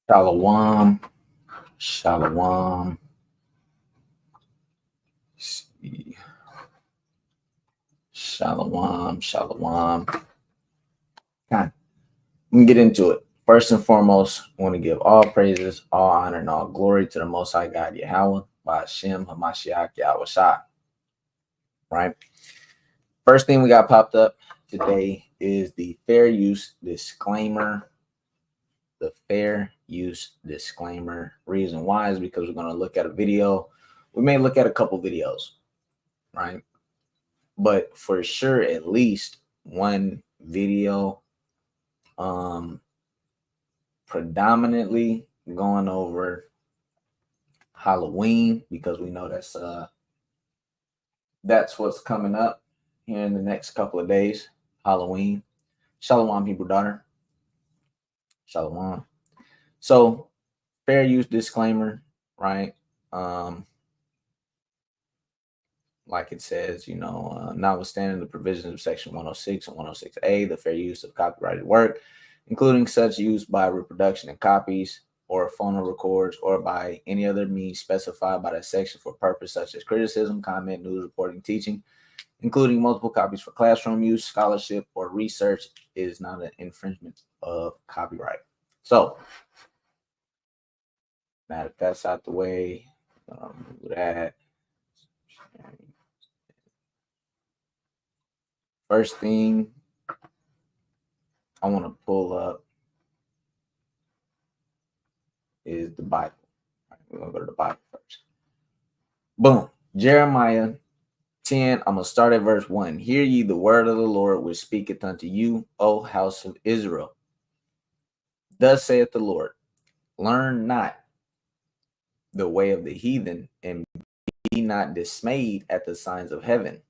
Shalom, shalom. See. Shalom, shalom. God, let me get into it. First and foremost, I want to give all praises, all honor, and all glory to the Most High God, Yahweh, by Hashem, Hamashiach, Yahweh Shah. Right? First thing we got popped up today is the fair use disclaimer. The fair use disclaimer. Reason why is because we're going to look at a video. We may look at a couple videos, right? But for sure, at least one video, predominantly going over Halloween, because we know that's what's coming up here in the next couple of days. Halloween. Shalom, Hebrew daughter. Shalom. So, fair use disclaimer, right? Like it says, notwithstanding the provisions of Section 106 and 106A, the fair use of copyrighted work, including such use by reproduction and copies or phono records or by any other means specified by that section for purpose such as criticism, comment, news reporting, teaching, including multiple copies for classroom use, scholarship, or research, is not an infringement of copyright. So, now that that's out the way, that. First thing I want to pull up is the Bible. All right, we're going to go to the Bible first. Boom. Jeremiah 10. I'm going to start at verse 1. Hear ye the word of the Lord, which speaketh unto you, O house of Israel. Thus saith the Lord, learn not the way of the heathen, and be not dismayed at the signs of heaven.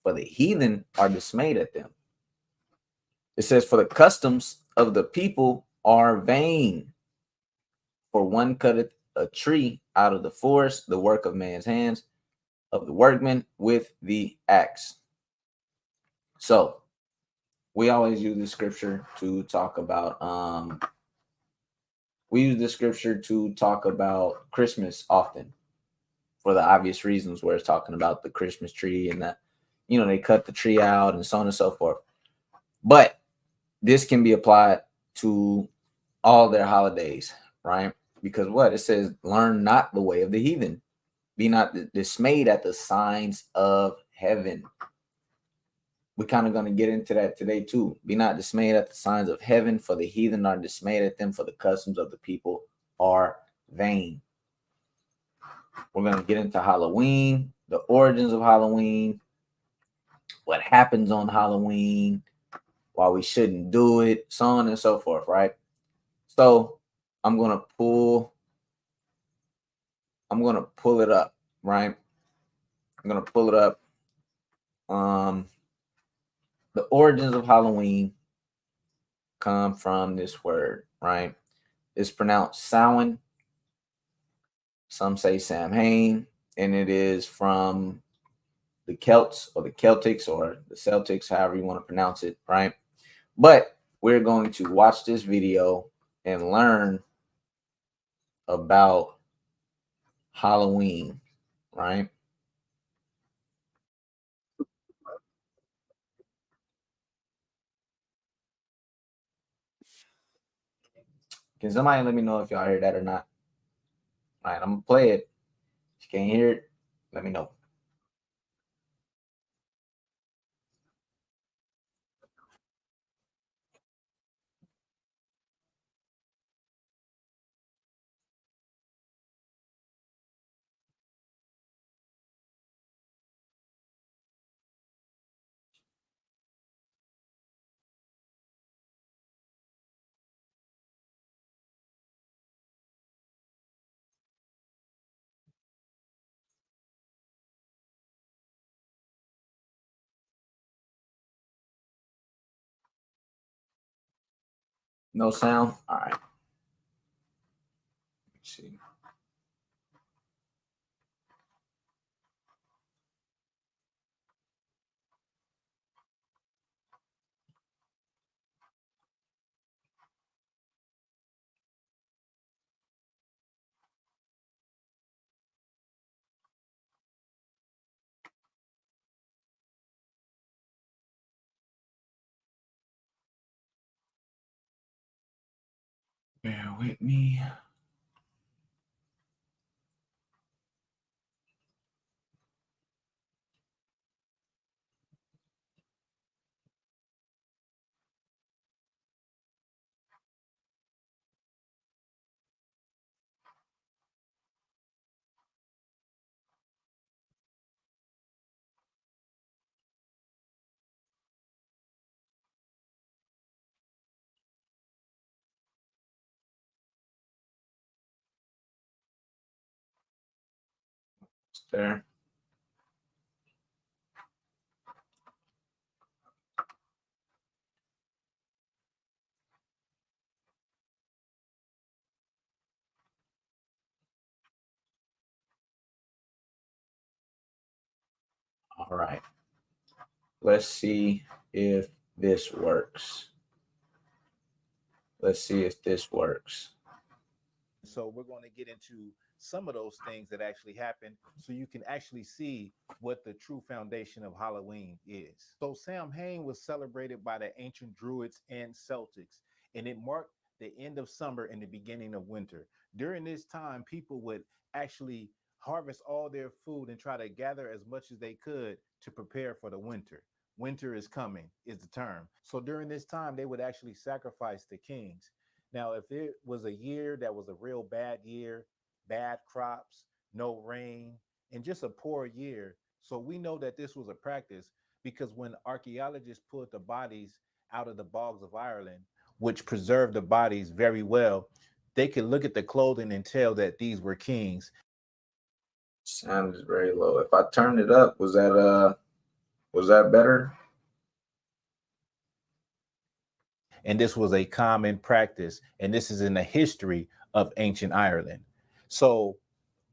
For the heathen are dismayed at them. It says, for the customs of the people are vain. For one cutteth a tree out of the forest, the work of man's hands, of the workman with the axe. So we always use this scripture to talk about Christmas often, for the obvious reasons, where it's talking about the Christmas tree and that, they cut the tree out and so on and so forth. But this can be applied to all their holidays, right? Because what it says, learn not the way of the heathen, be not dismayed at the signs of heaven. We're kind of going to get into that today too. Be not dismayed at the signs of heaven, for the heathen are dismayed at them, for the customs of the people are vain. We're going to get into Halloween, the origins of Halloween, what happens on Halloween, why we shouldn't do it, so on and so forth, right? So I'm going to pull it up, right? I'm going to pull it up. The origins of Halloween come from this word, right? It's pronounced Samhain. Some say Samhain, and it is from the Celts or the Celtics or the Celtics, however you want to pronounce it, right? But we're going to watch this video and learn about Halloween, right? Can somebody let me know if y'all heard that or not? All right, I'm gonna play it. If you can't hear it, let me know. No sound? All right. Let's see. Bear with me. There. All right. Let's see if this works. Let's see if this works. So we're going to get into some of those things that actually happen so you can actually see what the true foundation of Halloween is. So Samhain was celebrated by the ancient Druids and Celtics, and it marked the end of summer and the beginning of winter. During this time, people would actually harvest all their food and try to gather as much as they could to prepare for the winter. Winter is coming, is the term. So during this time, they would actually sacrifice the kings. Now, if it was a year that was a real bad year, bad crops, no rain, and just a poor year, so we know that this was a practice because when archaeologists pulled the bodies out of the bogs of Ireland, which preserved the bodies very well, they could look at the clothing and tell that these were kings. Sound is very low. If I turned it up, was that better? And this was a common practice, and this is in the history of ancient Ireland. So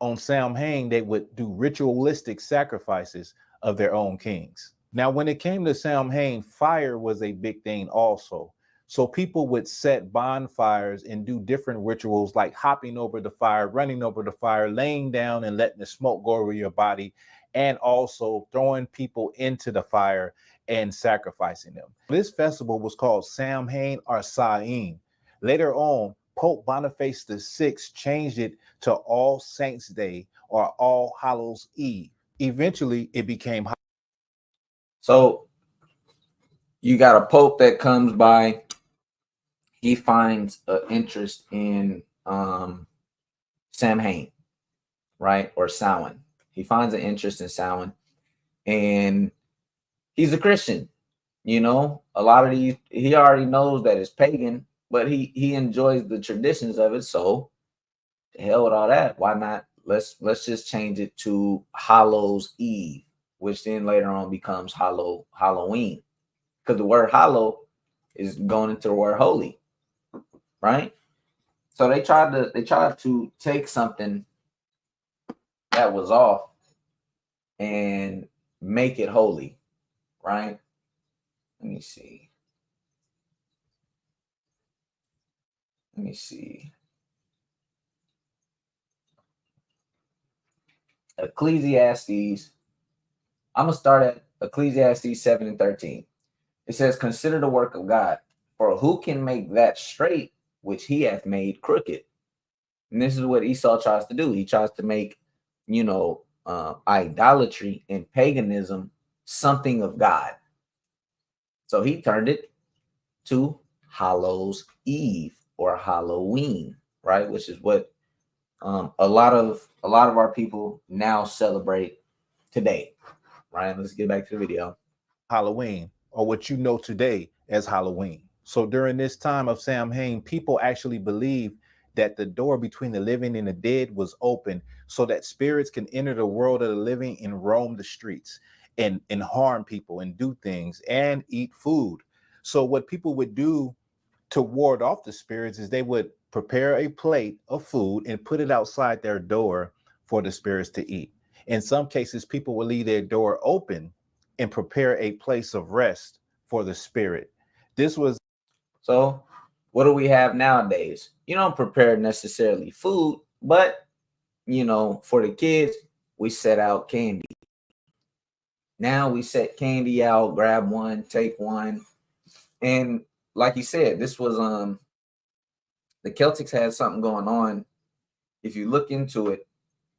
on Samhain, they would do ritualistic sacrifices of their own kings. Now, when it came to Samhain, fire was a big thing also. So people would set bonfires and do different rituals like hopping over the fire, running over the fire, laying down and letting the smoke go over your body, and also throwing people into the fire and sacrificing them. This festival was called Samhain or Samhain. Later on, Pope Boniface VI changed it to All Saints Day or All Hallows Eve. Eventually, it became. So you got a pope that comes by. He finds an interest in Samhain, right? Or Samhain. He finds an interest in Samhain, and he's a Christian. You know, a lot of these he already knows that it's pagan, but he enjoys the traditions of it. So to hell with all that. Why not? Let's just change it to Hallows Eve, which then later on becomes Halloween, because the word hollow is going into the word holy, right? So they tried to take something that was off and make it holy, right? Let me see. Let me see. Ecclesiastes. I'm gonna start at Ecclesiastes 7 and 13. It says, "Consider the work of God, for who can make that straight which he hath made crooked?" And this is what Esau tries to do. He tries to make, idolatry and paganism something of God. So he turned it to Hallows Eve or Halloween, right? Which is what a lot of our people now celebrate today, right? Let's get back to the video. Halloween, or what you know today as Halloween. So during this time of Samhain, people actually believed that the door between the living and the dead was open so that spirits can enter the world of the living and roam the streets and harm people and do things and eat food. So what people would do to ward off the spirits is they would prepare a plate of food and put it outside their door for the spirits to eat. In some cases, people will leave their door open and prepare a place of rest for the spirit. This was So what do we have nowadays? You don't prepare necessarily food, but for the kids, we set out candy. Now we set candy out, grab one, take one. And like you said, the Celtics had something going on. If you look into it,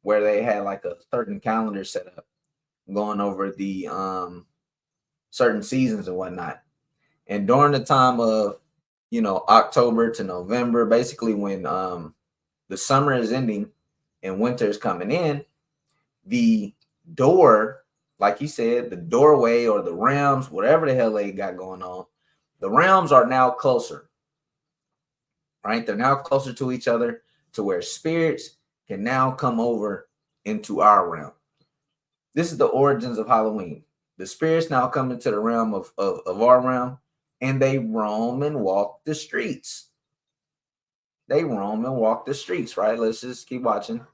where they had like a certain calendar set up, going over the certain seasons and whatnot. And during the time of, October to November, basically when the summer is ending and winter is coming in, the door, like he said, the doorway or the realms, whatever the hell they got going on, the realms are now closer, right? They're now closer to each other to where spirits can now come over into our realm. This is the origins of Halloween. The spirits now come into the realm of our realm, and they roam and walk the streets. They roam and walk the streets, right? Let's just keep watching.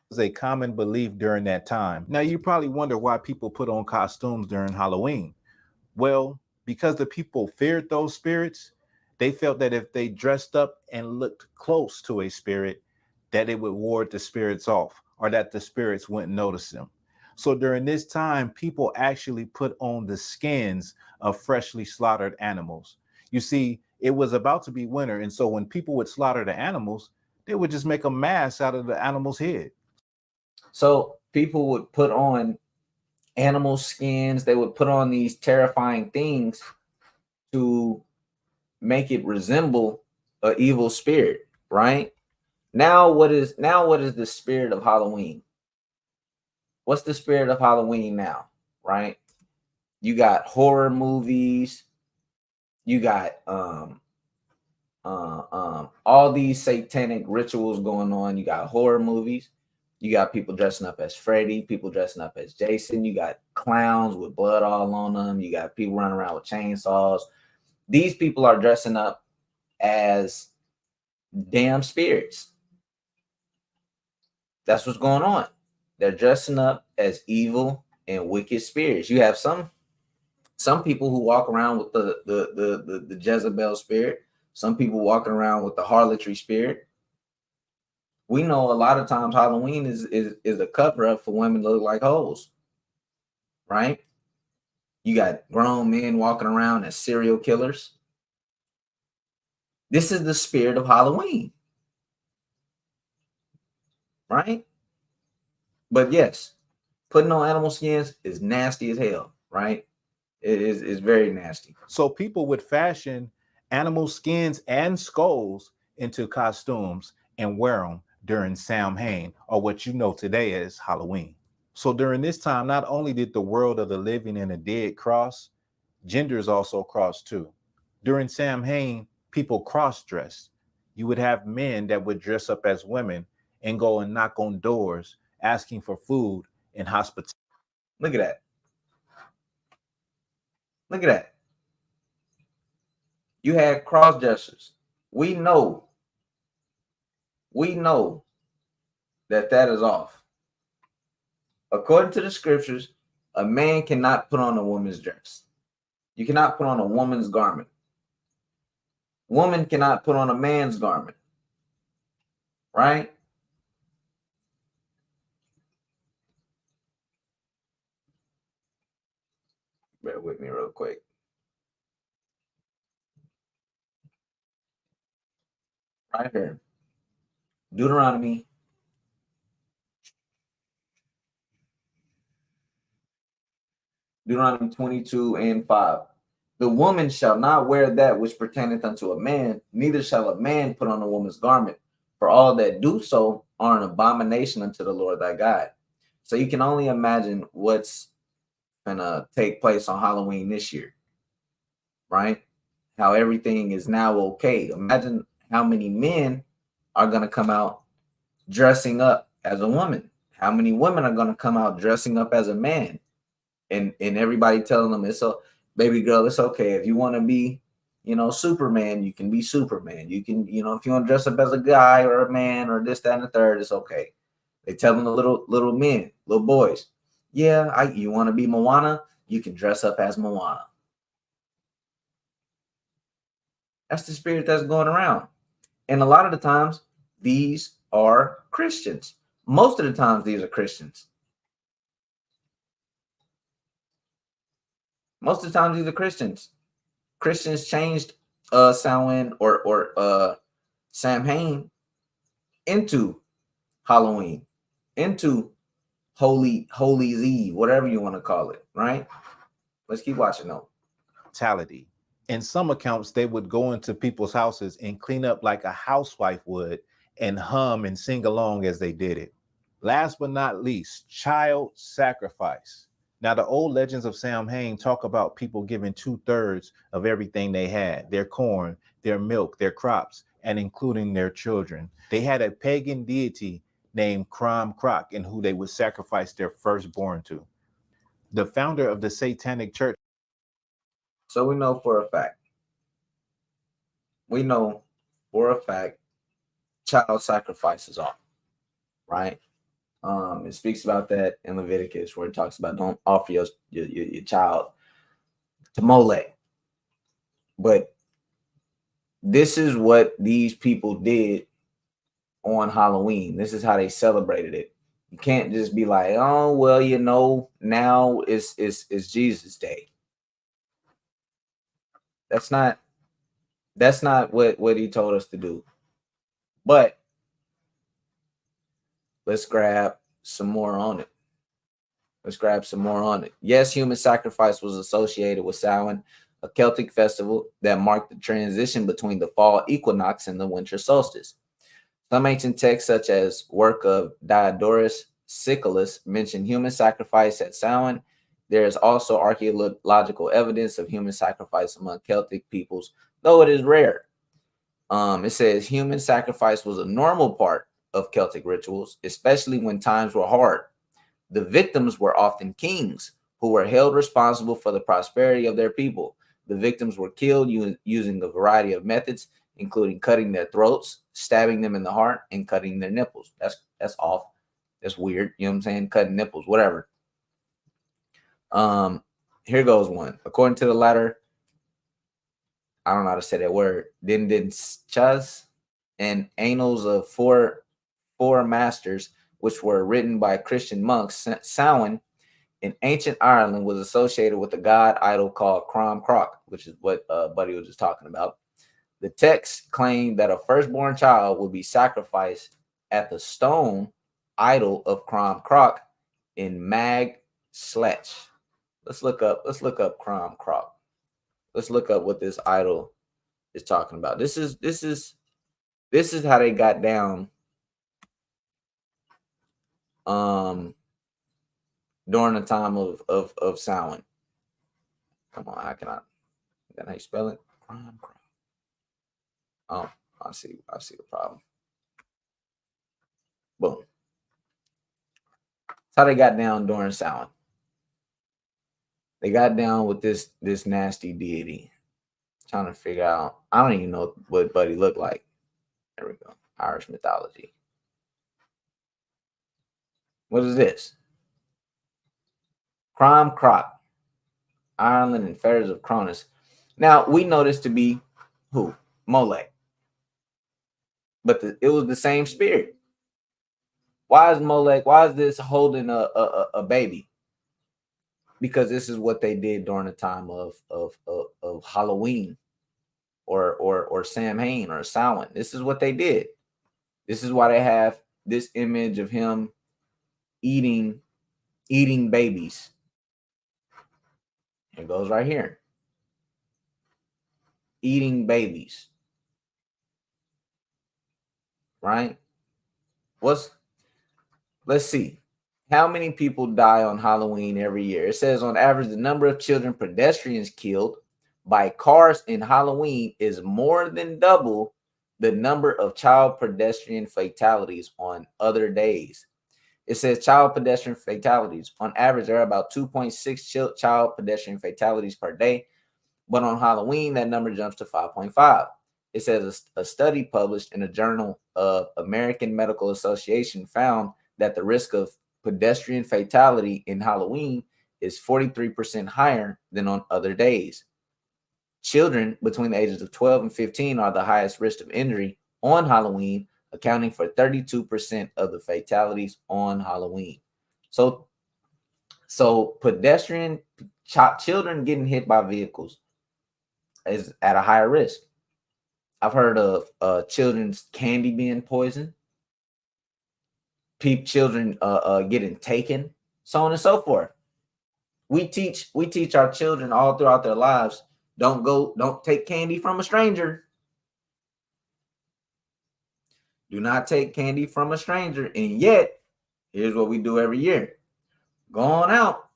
Was a common belief during that time. Now, you probably wonder why people put on costumes during Halloween. Well, because the people feared those spirits, they felt that if they dressed up and looked close to a spirit, that it would ward the spirits off, or that the spirits wouldn't notice them. So during this time, people actually put on the skins of freshly slaughtered animals. You see, it was about to be winter, and so when people would slaughter the animals, they would just make a mask out of the animal's head. So people would put on animal skins. They would put on these terrifying things to make it resemble an evil spirit, right? Now what is the spirit of Halloween? What's the spirit of Halloween now, right? You got horror movies, you got all these satanic rituals going on. You got horror movies, you got people dressing up as Freddy, people dressing up as Jason, you got clowns with blood all on them, you got people running around with chainsaws. These people are dressing up as damn spirits. That's what's going on. They're dressing up as evil and wicked spirits. You have some people who walk around with the Jezebel spirit. Some people walking around with the harlotry spirit. We know a lot of times Halloween is a cover up for women to look like hoes, right? You got grown men walking around as serial killers. This is the spirit of Halloween, right? But yes, putting on animal skins is nasty as hell, right? It is very nasty. So people would fashion animal skins and skulls into costumes and wear them during Samhain, or what you know today as Halloween. So during this time, not only did the world of the living and the dead cross, genders also crossed too. During Samhain, people cross-dressed. You would have men that would dress up as women and go and knock on doors asking for food and hospitality. Look at that. Look at that. You had cross dressers. We know that is off. According to the scriptures, a man cannot put on a woman's dress. You cannot put on a woman's garment. Woman cannot put on a man's garment. Right? Bear with me real quick. Right here. Deuteronomy 22 and 5. The woman shall not wear that which pertaineth unto a man, neither shall a man put on a woman's garment, for all that do so are an abomination unto the Lord thy God. So you can only imagine what's gonna take place on Halloween this year, right? How everything is now okay. Imagine how many men are gonna come out dressing up as a woman. How many women are gonna come out dressing up as a man? And everybody telling them it's a baby girl, it's okay. If you want to be, Superman, you can be Superman. You can, if you want to dress up as a guy or a man or this, that, and the third, it's okay. They tell them the little men, little boys, yeah, you want to be Moana, you can dress up as Moana. That's the spirit that's going around. And a lot of the times, these are Christians. Most of the times, these are Christians. Most of the times, these are Christians. Christians changed Samhain or Samhain into Halloween, into Holy's Eve, whatever you want to call it, right? Let's keep watching though. Brutality. In some accounts, they would go into people's houses and clean up like a housewife would and hum and sing along as they did it. Last but not least, child sacrifice. Now, the old legends of Samhain talk about people giving 2/3 of everything they had, their corn, their milk, their crops, and including their children. They had a pagan deity named Crom Croc in who they would sacrifice their firstborn to. The founder of the Satanic Church. So we know for a fact, child sacrifices are, right? It speaks about that in Leviticus where it talks about don't offer your child to Molech. But this is what these people did on Halloween. This is how they celebrated it. You can't just be like, oh well, now it's Jesus Day. That's not what he told us to do. But let's grab some more on it. Yes, human sacrifice was associated with Samhain, a Celtic festival that marked the transition between the fall equinox and the winter solstice. Some ancient texts, such as work of Diodorus Siculus, mention human sacrifice at Samhain. There is also archaeological evidence of human sacrifice among Celtic peoples, though it is rare. It says human sacrifice was a normal part of Celtic rituals, especially when times were hard. The victims were often kings who were held responsible for the prosperity of their people. The victims were killed using a variety of methods, including cutting their throats, stabbing them in the heart, and cutting their nipples. That's off. That's weird. You know what I'm saying? Cutting nipples, whatever. Here goes one. According to the latter, I don't know how to say that word. Chas and Annals of Four Masters, which were written by Christian monks. Samhain in ancient Ireland was associated with a god idol called Crom Croc, which is what Buddy was just talking about. The text claimed that a firstborn child would be sacrificed at the stone idol of Crom Croc in Mag Sletch. Let's look up Crom Croc. Let's look up what this idol is talking about. This is how they got down during the time of Samhain. Come on, I cannot. Is that how you spell it? Crom Croc. Oh, I see the problem. Boom. That's how they got down during Samhain. They got down with this nasty deity. Trying to figure out. I don't even know what Buddy looked like. There we go. Irish mythology. What is this? Crom Croc, Ireland and Fetters of Cronus. Now we know this to be who? Molech. But it was the same spirit. Why is Molech? Why is this holding a baby? Because this is what they did during the time of Halloween or Samhain or Samhain. This is what they did. This is why they have this image of him eating babies. It goes right here. Eating babies. Right? Let's see. How many people die on Halloween every year? It says on average, the number of children pedestrians killed by cars in Halloween is more than double the number of child pedestrian fatalities on other days. It says child pedestrian fatalities. On average, there are about 2.6 child pedestrian fatalities per day. But on Halloween, that number jumps to 5.5. It says a study published in the Journal of American Medical Association found that the risk of pedestrian fatality in Halloween is 43% higher than on other days. Children between the ages of 12 and 15 are the highest risk of injury on Halloween, accounting for 32% of the fatalities on Halloween. So pedestrian children getting hit by vehicles is at a higher risk. I've heard of children's candy being poisoned, children getting taken, so on and so forth. We teach our children all throughout their lives, don't take candy from a stranger. Do not take candy from a stranger. And yet, here's what we do every year. Go on out,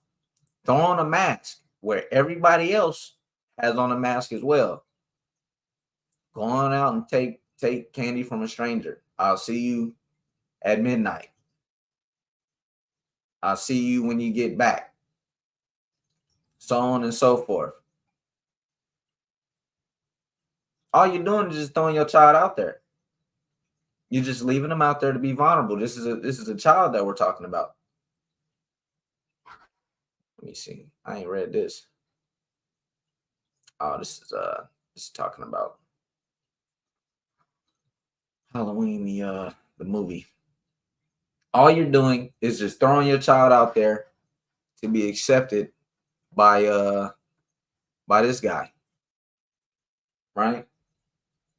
throw on a mask where everybody else has on a mask as well. Go on out and take candy from a stranger. I'll see you at midnight. I'll see you when you get back. So on and so forth. All you're doing is just throwing your child out there. You're just leaving them out there to be vulnerable. This is a child that we're talking about. Let me see. I ain't read this. Oh, this is talking about Halloween, the movie. All you're doing is just throwing your child out there to be accepted by this guy. Right?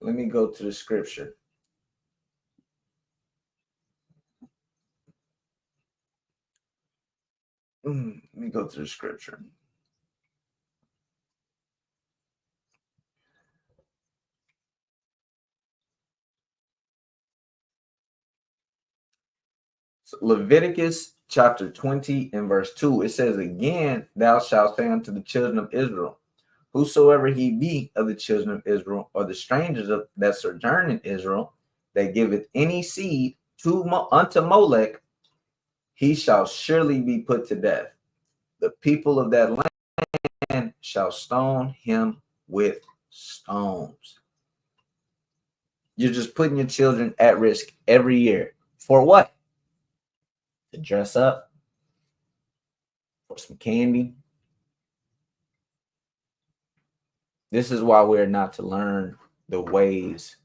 Let me go to the scripture. Let me go to the scripture. So Leviticus chapter 20 and verse 2, it says, again, thou shalt say unto the children of Israel, whosoever he be of the children of Israel, or the strangers that sojourn in Israel, that giveth any seed unto Molech, he shall surely be put to death. The people of that land shall stone him with stones. You're just putting your children at risk every year. For what? To dress up, for some candy. This is why we're not to learn the ways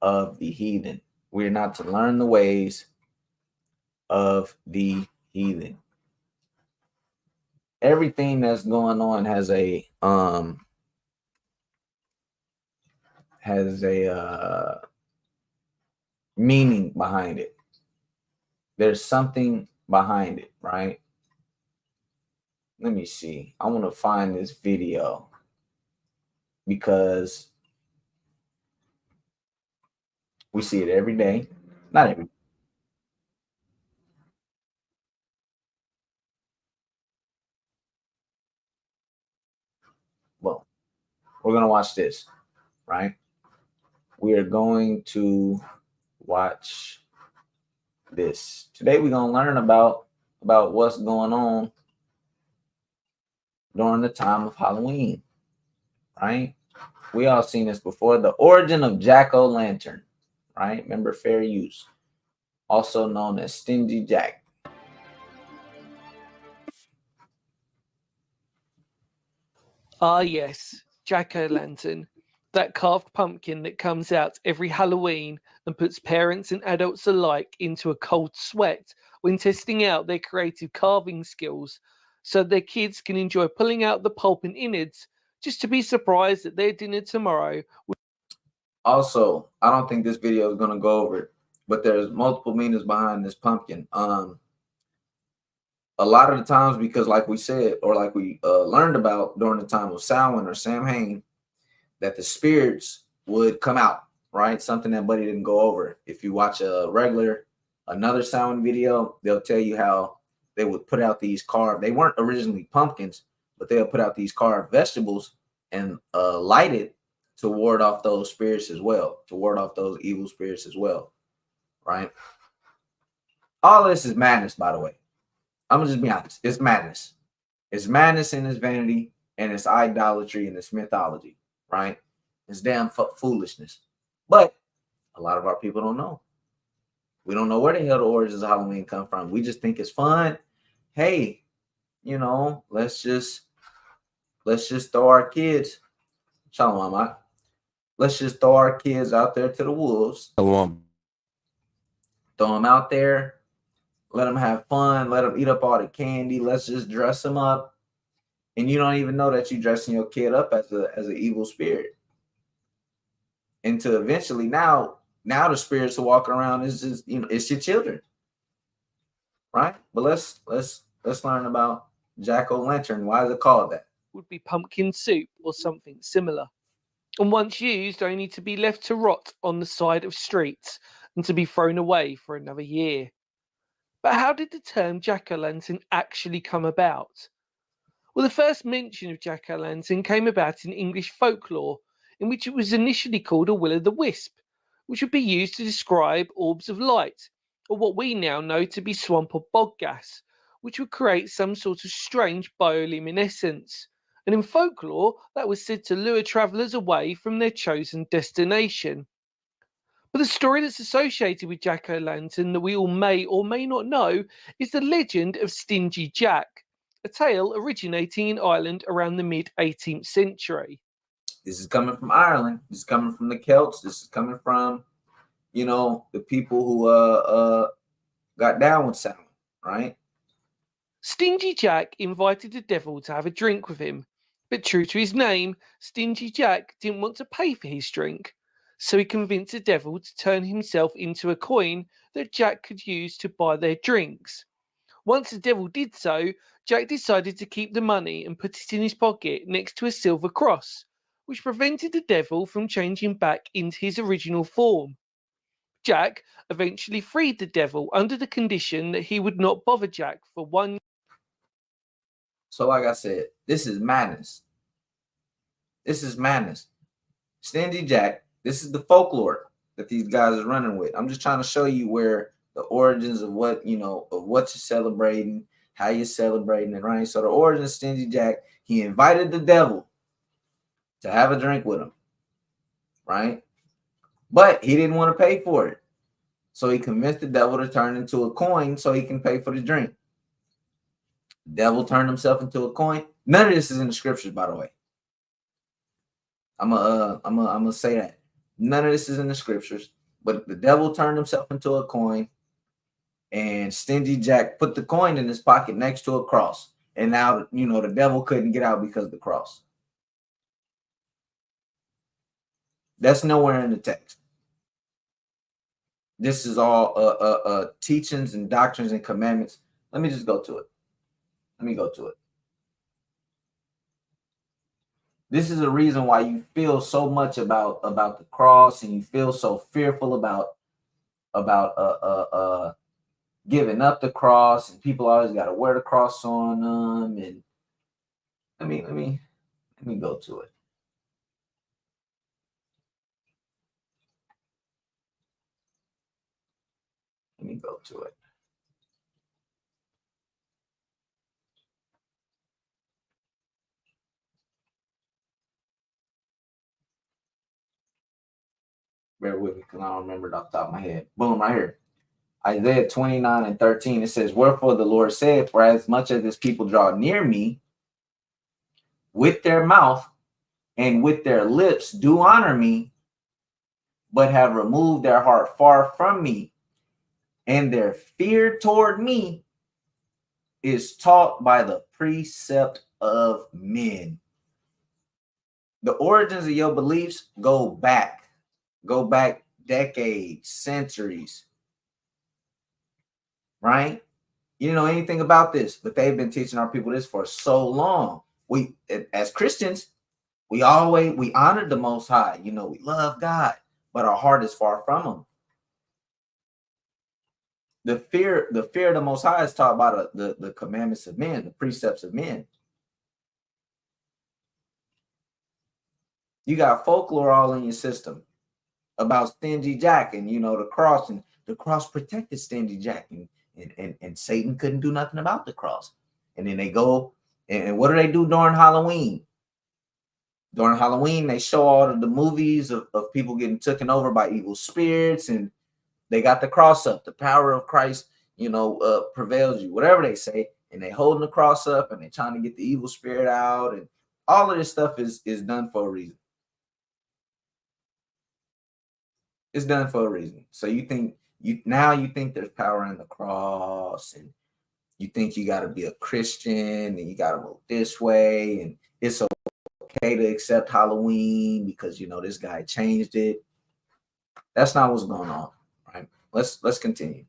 of the heathen. We're not to learn the ways of the heathen. Everything that's going on has a meaning behind it. There's something behind it, right? Let me see. I want to find this video because we see it every day. Not every. Well, we're going to watch this, right? We are going to watch this. Today we're going to learn about what's going on during the time of Halloween, right? We all seen this before. The origin of jack-o'-lantern, right? Remember, fair use, also known as stingy Jack. Ah, yes, jack-o'-lantern, that carved pumpkin that comes out every Halloween and puts parents and adults alike into a cold sweat when testing out their creative carving skills so their kids can enjoy pulling out the pulp and innards just to be surprised at their dinner tomorrow. Also, I don't think this video is going to go over it, but there's multiple meanings behind this pumpkin. A lot of the times, because like we said, or like we learned about during the time of Samhain or Samhain, that the spirits would come out, right? Something that Buddy didn't go over. If you watch another Samhain video, they'll tell you how they would put out these carved, they weren't originally pumpkins, but they'll put out these carved vegetables and light it to ward off those spirits as well, to ward off those evil spirits as well, right? All this is madness, by the way. I'm gonna just be honest. It's madness. It's madness and it's vanity and it's idolatry and it's mythology, right? It's damn foolishness. But a lot of our people don't know. We don't know where the hell the origins of Halloween come from. We just think it's fun. Hey, let's just throw our kids. Shalom, let's just throw our kids out there to the wolves. Shalom. Throw them out there. Let them have fun. Let them eat up all the candy. Let's just dress them up. And you don't even know that you're dressing your kid up as an evil spirit. into eventually now the spirits are walking around is just, it's your children, right? But let's learn about jack-o'-lantern. Why is it called that? Would be pumpkin soup or something similar, and once used only to be left to rot on the side of streets and to be thrown away for another year. But how did the term jack-o'-lantern actually come about? Well, the first mention of jack-o'-lantern came about in English folklore, in which it was initially called a will-o'-the-wisp, which would be used to describe orbs of light, or what we now know to be swamp or bog gas, which would create some sort of strange bioluminescence. And in folklore, that was said to lure travellers away from their chosen destination. But the story that's associated with jack-o'-lantern that we all may or may not know is the legend of Stingy Jack, a tale originating in Ireland around the mid-18th century. This is coming from Ireland. This is coming from the Celts. This is coming from, the people who got down with Samhain, right? Stingy Jack invited the devil to have a drink with him, but true to his name, Stingy Jack didn't want to pay for his drink, so he convinced the devil to turn himself into a coin that Jack could use to buy their drinks. Once the devil did so, Jack decided to keep the money and put it in his pocket next to a silver cross, which prevented the devil from changing back into his original form. Jack eventually freed the devil under the condition that he would not bother Jack for 1 year. So like I said, this is madness. This is madness. Stingy Jack, this is the folklore that these guys are running with. I'm just trying to show you where the origins of what, of what you're celebrating, how you're celebrating it, right? So the origin of Stingy Jack, he invited the devil to have a drink with him, right? But he didn't want to pay for it. So he convinced the devil to turn into a coin so he can pay for the drink. The devil turned himself into a coin. None of this is in the scriptures, by the way. I'm gonna say that. None of this is in the scriptures, but the devil turned himself into a coin, and Stingy Jack put the coin in his pocket next to a cross. And now, the devil couldn't get out because of the cross. That's nowhere in the text. This is all teachings and doctrines and commandments. Let me just go to it. This is a reason why you feel so much about the cross, and you feel so fearful about giving up the cross, and people always got to wear the cross on them. And let me go to it. Let me go to it. Bear with me because I don't remember it off the top of my head. Boom, right here. Isaiah 29:13. It says, "Wherefore the Lord said, for as much as this people draw near me with their mouth and with their lips do honor me, but have removed their heart far from me, and their fear toward me is taught by the precept of men." The origins of your beliefs go back decades, centuries, right? You don't know anything about this, but they've been teaching our people this for so long. We, as Christians, we honored the Most High. We love God, but our heart is far from Him. The fear of the Most High is taught by the commandments of men, the precepts of men. You got folklore all in your system about Stingy Jack and the cross, and the cross protected Stingy Jack, and Satan couldn't do nothing about the cross. And then they go, and what do they do during Halloween? During Halloween, they show all of the movies of people getting taken over by evil spirits, and they got the cross up. The power of Christ, prevails you, whatever they say, and they holding the cross up, and they trying to get the evil spirit out, and all of this stuff is done for a reason. It's done for a reason. So you think there's power in the cross, and you think you got to be a Christian, and you got to move this way, and it's okay to accept Halloween because this guy changed it. That's not what's going on, right? Let's continue.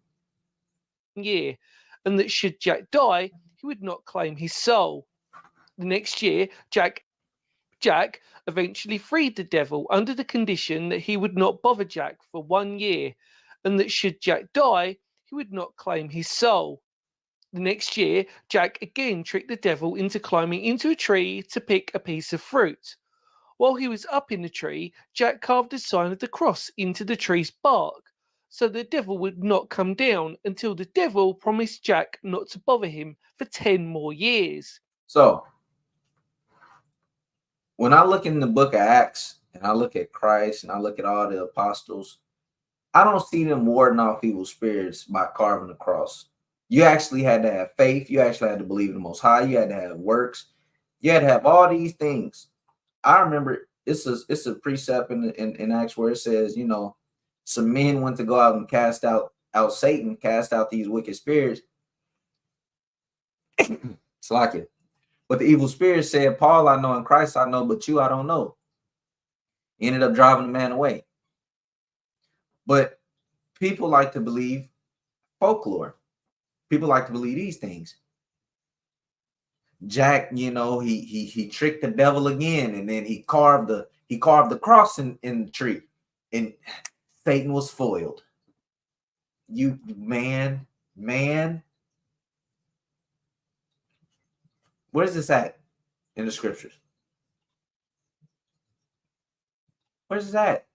Year, and that should Jack die, he would not claim his soul. The next year, Jack eventually freed the devil under the condition that he would not bother Jack for 1 year, and that should Jack die, he would not claim his soul. The next year, Jack again tricked the devil into climbing into a tree to pick a piece of fruit. While he was up in the tree, Jack carved a sign of the cross into the tree's bark, so the devil would not come down until the devil promised Jack not to bother him for 10 more years. So when I look in the book of Acts and I look at Christ and I look at all the apostles, I don't see them warding off evil spirits by carving a cross. You actually had to have faith. You actually had to believe in the Most High. You had to have works. You had to have all these things. I remember it's a precept in Acts where it says, you know, some men went to go out and cast out Satan, cast out these wicked spirits. It's like it. But the evil spirit said, Paul, I know, in Christ I know, but you I don't know. He ended up driving the man away. But people like to believe folklore. People like to believe these things. Jack, you know, he tricked the devil again, and then he carved the cross in the tree, and Satan was foiled. You man. Where's this at in the scriptures? Where's this at?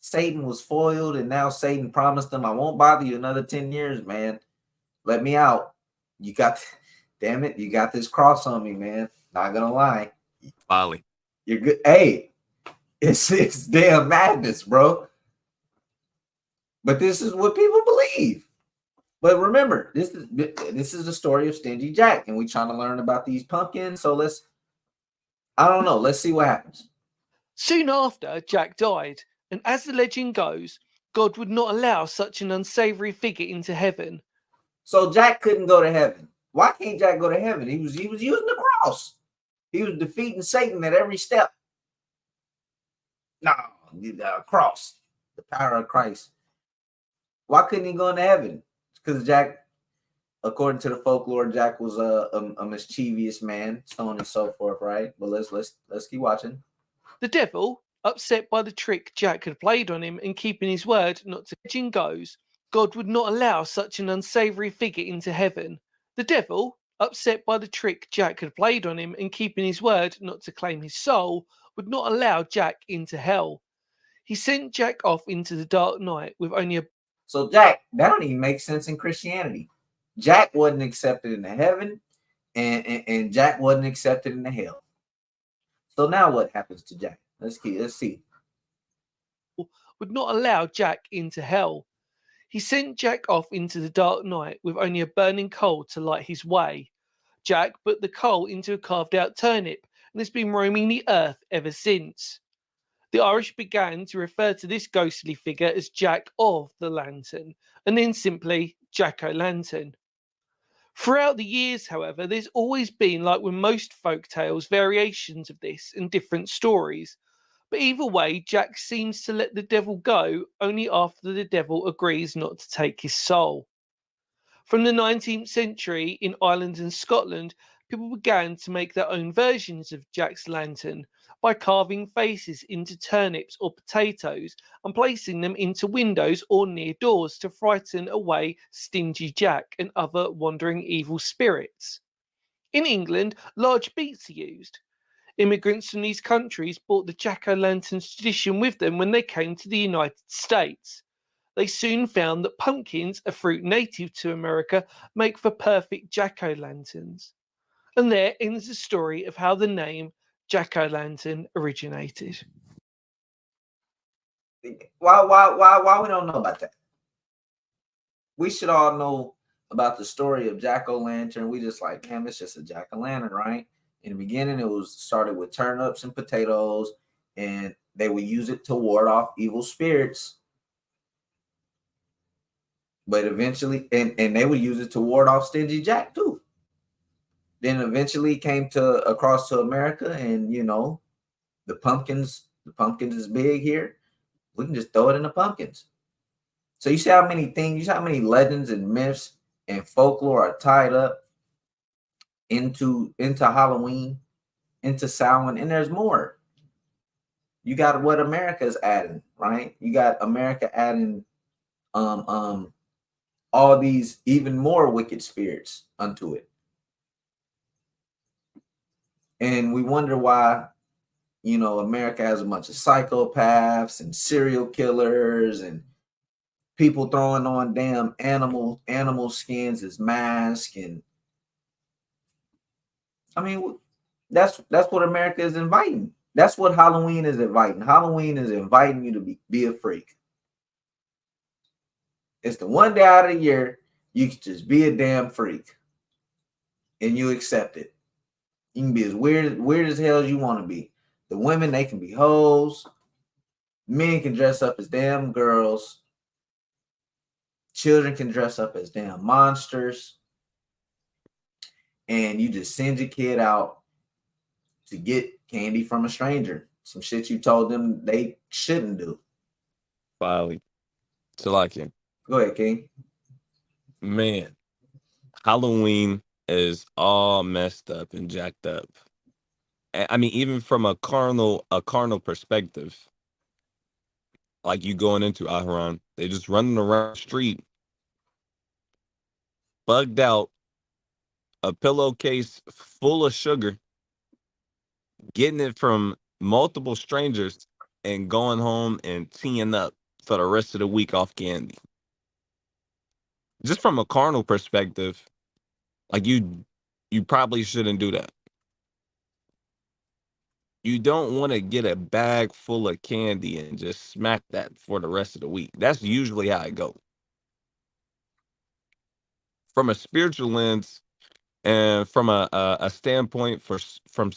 Satan was foiled, and now Satan promised him, I won't bother you another 10 years, man. Let me out. You got, damn it, you got this cross on me, man. Not gonna lie. Folly. You're good. Hey, it's damn madness, bro. But this is what people believe. But remember, this is the story of Stingy Jack, and we're trying to learn about these pumpkins. So I don't know. Let's see what happens. Soon after, Jack died, and as the legend goes, God would not allow such an unsavory figure into heaven. So Jack couldn't go to heaven. Why can't Jack go to heaven? He was using the cross. He was defeating Satan at every step. No, the cross, the power of Christ. Why couldn't he go into heaven? Because Jack, according to the folklore, Jack was a mischievous man, so on and so forth, right? But let's keep watching. The devil, upset by the trick Jack had played on him and keeping his word not to legend goes, God would not allow such an unsavory figure into heaven. The devil, upset by the trick Jack had played on him and keeping his word not to claim his soul, would not allow Jack into hell. He sent Jack off into the dark night with only a... So Jack, that don't even make sense in Christianity. Jack wasn't accepted into heaven, and Jack wasn't accepted into hell. So now what happens to Jack? Let's see. Would not allow Jack into hell. He sent Jack off into the dark night with only a burning coal to light his way. Jack put the coal into a carved out turnip and has been roaming the earth ever since. The Irish began to refer to this ghostly figure as Jack of the Lantern, and then simply Jack-o'-lantern. Throughout the years, however, there's always been, like with most folk tales, variations of this and different stories. But either way, Jack seems to let the devil go only after the devil agrees not to take his soul. From the 19th century in Ireland and Scotland, people began to make their own versions of Jack's lantern by carving faces into turnips or potatoes and placing them into windows or near doors to frighten away Stingy Jack and other wandering evil spirits. In England, large beets are used. Immigrants from these countries brought the jack-o'-lantern tradition with them when they came to the United States. They soon found that pumpkins, a fruit native to America, make for perfect jack-o'-lanterns. And there ends the story of how the name jack-o'-lantern originated. Why we don't know about that? We should all know about the story of jack-o'-lantern. We just like, damn, it's just a jack-o'-lantern, right? In the beginning, it was started with turnips and potatoes, and they would use it to ward off evil spirits. But eventually, and they would use it to ward off Stingy Jack too. Then eventually came across to America, and you know, the pumpkins is big here. We can just throw it in the pumpkins. So you see how many things, you see how many legends and myths and folklore are tied up into Halloween, into Samhain, and there's more. You got what America's adding, right? You got America adding um um all these even more wicked spirits unto it. And we wonder why, America has a bunch of psychopaths and serial killers and people throwing on damn animal skins as masks. And I mean, that's what America is inviting. That's what Halloween is inviting. Halloween is inviting you to be a freak. It's the one day out of the year you can just be a damn freak, and you accept it. You can be as weird as hell as you want to be. The women, they can be hoes. Men can dress up as damn girls. Children can dress up as damn monsters. And you just send your kid out to get candy from a stranger. Some shit you told them they shouldn't do. Finally. Salakia. Go ahead, King. Man, Halloween is all messed up and jacked up. I mean, even from a carnal perspective, like you going into Aharon, they just running around the street, bugged out, a pillowcase full of sugar, getting it from multiple strangers, and going home and teeing up for the rest of the week off candy. Just from a carnal perspective, like you probably shouldn't do that. You don't want to get a bag full of candy and just smack that for the rest of the week. That's usually how it goes. From a spiritual lens and from a standpoint from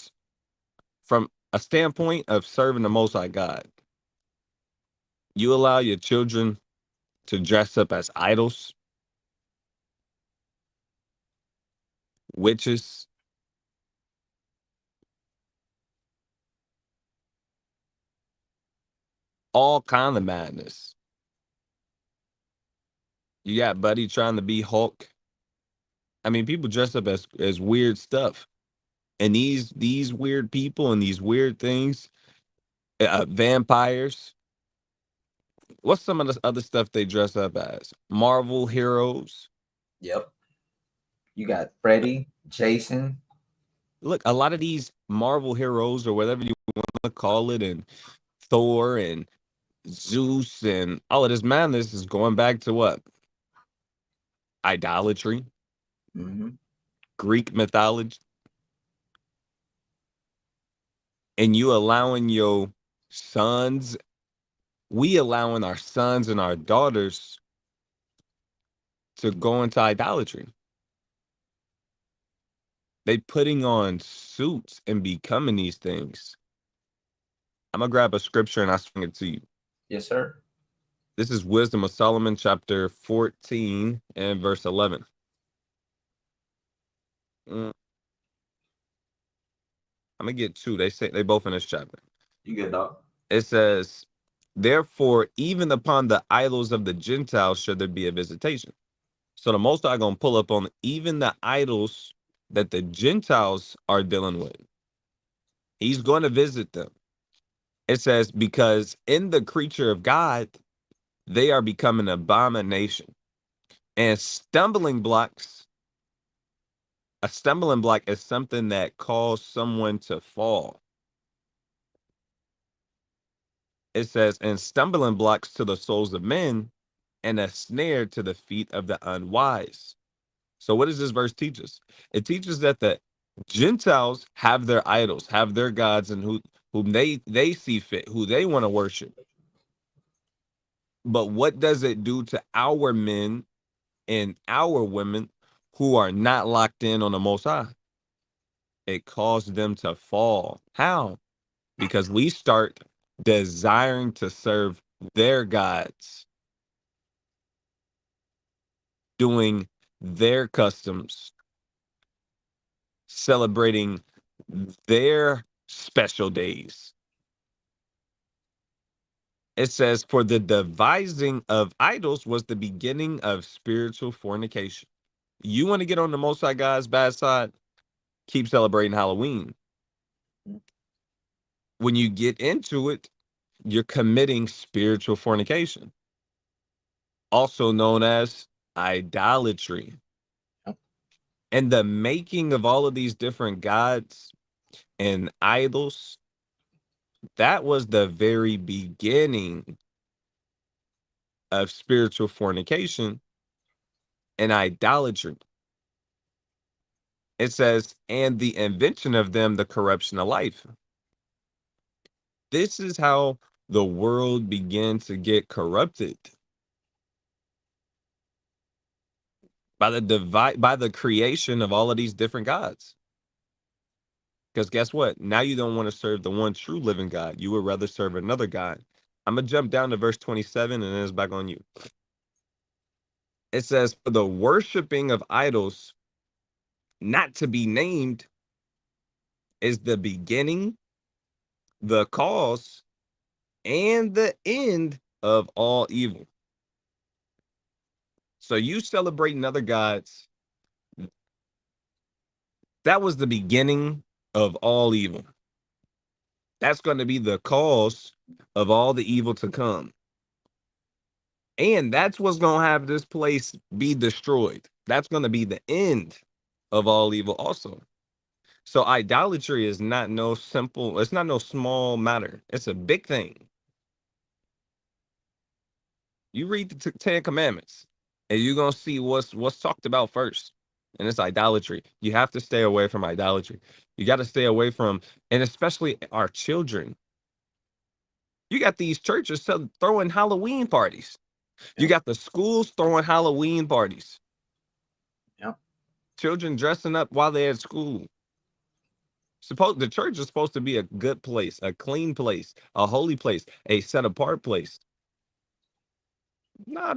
a standpoint of serving the Most High God, you allow your children to dress up as idols, witches, all kind of madness. You got Buddy trying to be Hulk. I mean, people dress up as weird stuff, and these weird people and these weird things, vampires. What's some of the other stuff they dress up as? Marvel heroes. Yep. You got Freddy, Jason. Look, a lot of these Marvel heroes or whatever you want to call it, and Thor and Zeus and all of this madness is going back to what? Idolatry, Mm-hmm. Greek mythology. And you allowing your sons, we allowing our sons and our daughters to go into idolatry. They putting on suits and becoming these things. I'm gonna grab a scripture and I swing it to you. Yes, sir. This is Wisdom of Solomon, chapter 14 and verse 11. I'm gonna get two. They say they both in this chapter. You good, dog? It says, "Therefore, even upon the idols of the Gentiles should there be a visitation." So the Most High gonna pull up on even the idols that the Gentiles are dealing with. He's going to visit them. It says, because in the creature of God, they are becoming an abomination and stumbling blocks. A stumbling block is something that caused someone to fall. It says, and stumbling blocks to the souls of men and a snare to the feet of the unwise. So what does this verse teach us? It teaches that the Gentiles have their idols, have their gods, and whom they see fit, who they want to worship. But what does it do to our men and our women who are not locked in on the Most High? It caused them to fall. How? Because we start desiring to serve their gods, doing their customs, celebrating their special days. It says, for the devising of idols was the beginning of spiritual fornication. You want to get on the Most High God's bad side? Keep celebrating Halloween. When you get into it, you're committing spiritual fornication, also known as idolatry. Yep. And the making of all of these different gods and idols, that was the very beginning of spiritual fornication and idolatry. It says, and the invention of them, the corruption of life. This is how the world began to get corrupted. By the creation of all of these different gods. Because guess what? Now you don't want to serve the one true living God. You would rather serve another God. I'm going to jump down to verse 27 and then it's back on you. It says, for the worshiping of idols not to be named is the beginning, the cause, and the end of all evil. So you celebrating other gods, that was the beginning of all evil. That's going to be the cause of all the evil to come. And that's what's going to have this place be destroyed. That's going to be the end of all evil also. So idolatry is not no simple, it's not no small matter. It's a big thing. You read the Ten Commandments and you're going to see what's talked about first. And it's idolatry. You have to stay away from idolatry. You got to stay away from, and especially our children. You got these churches throwing Halloween parties. You got the schools throwing Halloween parties. Yep. Children dressing up while they're at school. The church is supposed to be a good place, a clean place, a holy place, a set apart place. No,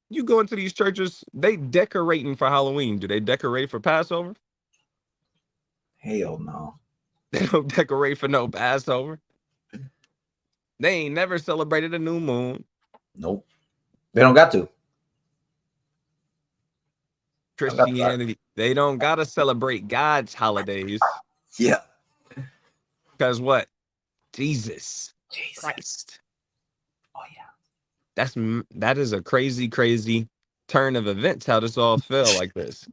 you go into these churches, they decorating for Halloween. Do they decorate for Passover? Hell no. They don't decorate for no Passover. They ain't never celebrated a new moon. Nope. They don't got to. Christianity, they don't got to celebrate God's holidays. Yeah. Because what? Jesus Christ. Oh, yeah. That is a crazy, crazy turn of events, how this all fell like this.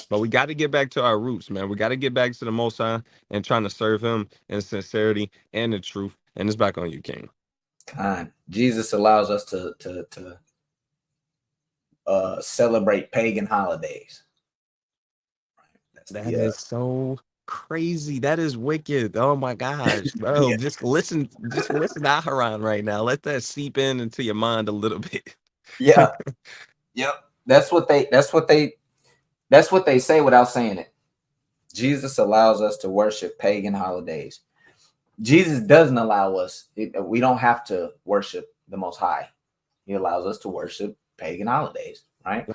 But we got to get back to our roots, man. We got to get back to the Most High and trying to serve him in sincerity and the truth. And it's back on you, King. Jesus allows us to celebrate pagan holidays. That is so crazy. That is wicked. Oh my gosh, bro. Yeah. Just listen to Aharon right now. Let that seep into your mind a little bit. Yeah. Yep. That's what they say without saying it. Jesus allows us to worship pagan holidays. Jesus doesn't allow us. We don't have to worship the Most High. He allows us to worship pagan holidays, right?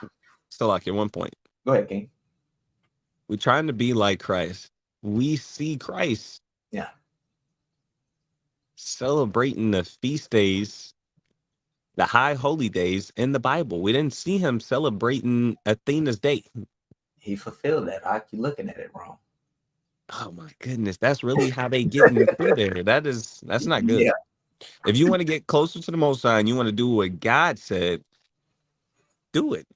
Still like at one point. Go ahead, King. We're trying to be like Christ. We see Christ. Yeah. Celebrating the feast days, the high holy days in the Bible. We didn't see him celebrating Athena's day. He fulfilled that. I keep looking at it wrong. Oh my goodness. That's really how they get through there. That's not good. Yeah. If you want to get closer to the Most High and you want to do what God said, do it.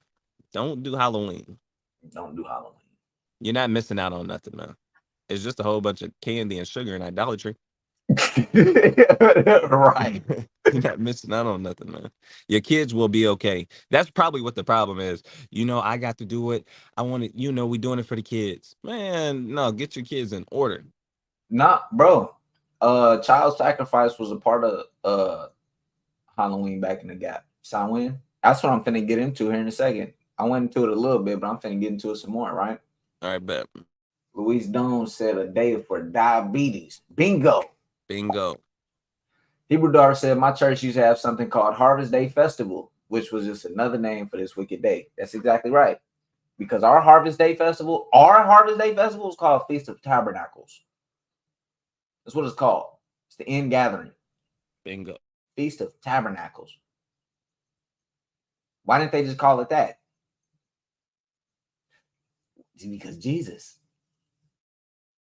Don't do Halloween. Don't do Halloween. You're not missing out on nothing, man. It's just a whole bunch of candy and sugar and idolatry. Right. You're not missing out on nothing, man. Your kids will be okay. That's probably what the problem is. I got to do it. I want it. We're doing it for the kids. Man, no, get your kids in order. Nah, bro. Child sacrifice was a part of Halloween back in the gap. Samhain. That's what I'm finna get into here in a second. I went into it a little bit, but I'm finna get into it some more, right? All right, bet. Louise Doan said a day for diabetes. Bingo. Hebrew Daughter said, my church used to have something called Harvest Day Festival, which was just another name for this wicked day. That's exactly right. Because our Harvest Day Festival is called Feast of Tabernacles. That's what it's called. It's the end gathering. Bingo. Feast of Tabernacles. Why didn't they just call it that? Because Jesus.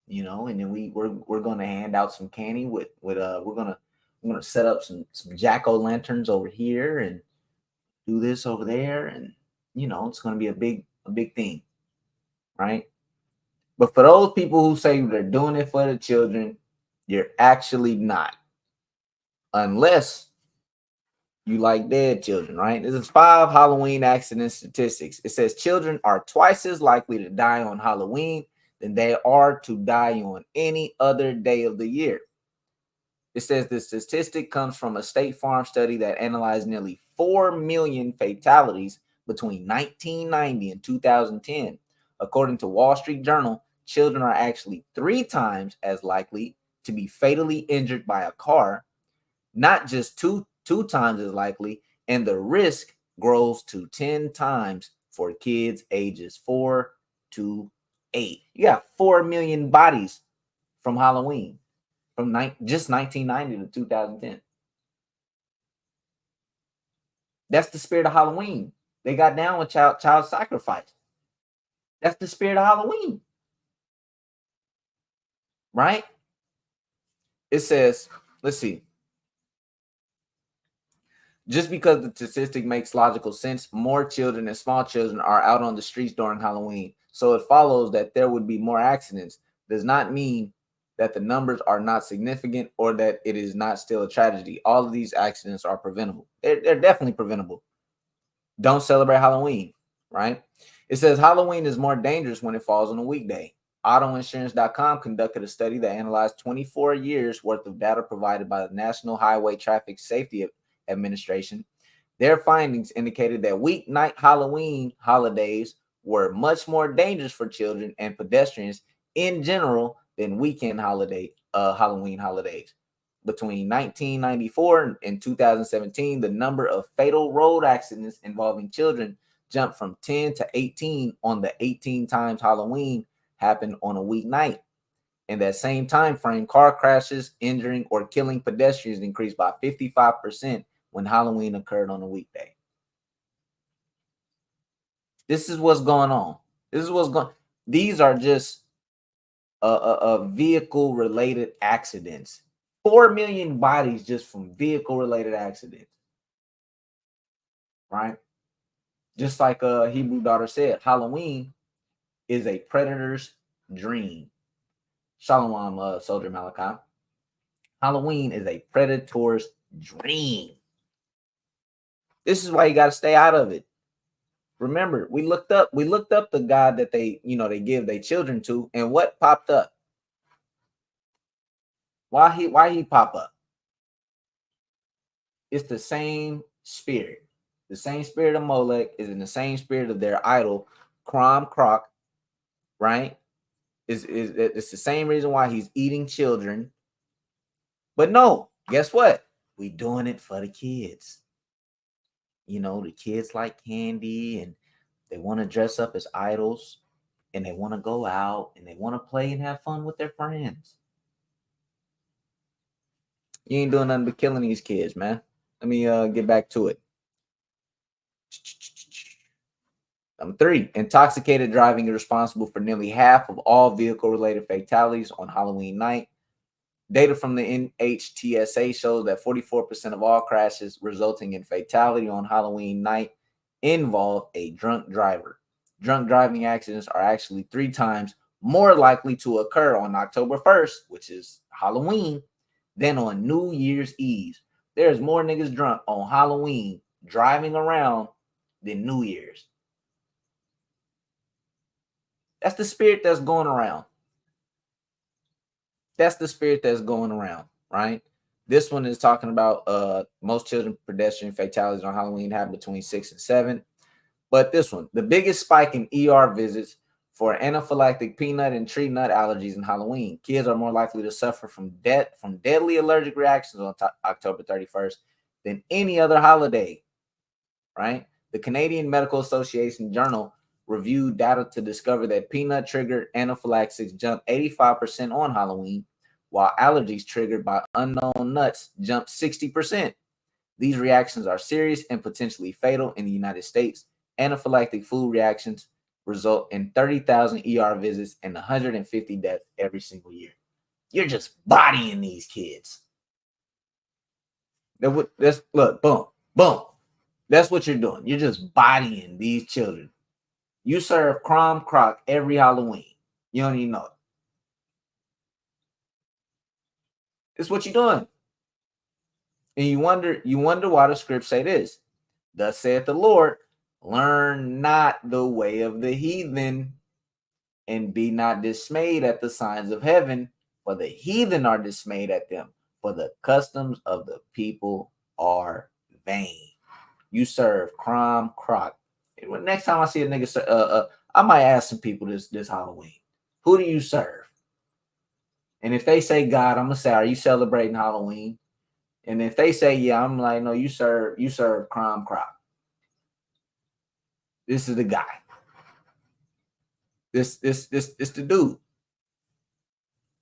You know, and then we're gonna hand out some candy with we're gonna set up some jack-o'-lanterns over here and do this over there, and you know it's gonna be a big thing, right? But for those people who say they're doing it for the children, you're actually not, unless you like dead children, right? This is 5 Halloween accident statistics. It says children are twice as likely to die on Halloween than they are to die on any other day of the year. It says the statistic comes from a State Farm study that analyzed nearly 4 million fatalities between 1990 and 2010. According to Wall Street Journal, children are actually 3 times as likely to be fatally injured by a car, not just two times as likely, and the risk grows to 10 times for kids ages 4 to 8. You got 4 million bodies from Halloween, from just 1990 to 2010. That's the spirit of Halloween. They got down with child sacrifice. That's the spirit of Halloween, right? It says, let's see. Just because the statistic makes logical sense, more children and small children are out on the streets during Halloween. So it follows that there would be more accidents. Does not mean that the numbers are not significant or that it is not still a tragedy. All of these accidents are preventable. They're definitely preventable. Don't celebrate Halloween, right? It says Halloween is more dangerous when it falls on a weekday. AutoInsurance.com conducted a study that analyzed 24 years worth of data provided by the National Highway Traffic Safety Administration. Their findings indicated that weeknight Halloween holidays were much more dangerous for children and pedestrians in general than weekend Halloween holidays. Between 1994 and 2017, the number of fatal road accidents involving children jumped from 10 to 18 on the 18 times Halloween happened on a weeknight. In that same time frame, car crashes, injuring, or killing pedestrians increased by 55% when Halloween occurred on a weekday. This is what's going on. These are just vehicle-related accidents. 4 million bodies just from vehicle-related accidents, right? Just like Hebrew daughter said, Halloween is a predator's dream. Shalom, Soldier Malachi. Halloween is a predator's dream. This is why you got to stay out of it. Remember, we looked up the God that they give their children to, and what popped up? Why he pop up? It's the same spirit. The same spirit of Molech is in the same spirit of their idol, Crom Croc, right? It's the same reason why he's eating children. But no, guess what? We doing it for the kids. You know, the kids like candy and they want to dress up as idols and they want to go out and they want to play and have fun with their friends. You ain't doing nothing but killing these kids, man. Let me get back to it. Number 3, intoxicated driving is responsible for nearly half of all vehicle-related fatalities on Halloween night. Data from the NHTSA shows that 44% of all crashes resulting in fatality on Halloween night involve a drunk driver. Drunk driving accidents are actually 3 times more likely to occur on October 1st, which is Halloween, than on New Year's Eve. There's more niggas drunk on Halloween driving around than New Year's. That's the spirit that's going around. That's the spirit that's going around, right? This one is talking about most children pedestrian fatalities on Halloween happen between 6 and 7. But this one, the biggest spike in ER visits for anaphylactic peanut and tree nut allergies in Halloween. Kids are more likely to suffer from deadly allergic reactions on October 31st than any other holiday, right? The Canadian Medical Association Journal reviewed data to discover that peanut-triggered anaphylaxis jumped 85% on Halloween, while allergies triggered by unknown nuts jump 60%. These reactions are serious and potentially fatal in the United States. Anaphylactic food reactions result in 30,000 ER visits and 150 deaths every single year. You're just bodying these kids. That's look, boom, boom. That's what you're doing. You're just bodying these children. You serve crumb crock every Halloween. You don't even know it. It's what you're doing. And you wonder why the scripts say this. Thus saith the Lord, learn not the way of the heathen, and be not dismayed at the signs of heaven, for the heathen are dismayed at them, for the customs of the people are vain. You serve crumb crock. Next time I see a nigga, I might ask some people this Halloween, who do you serve? And if they say God, I'm gonna say, are you celebrating Halloween? And if they say yeah, I'm like, no, you serve crumb crock. This is the guy. This the dude.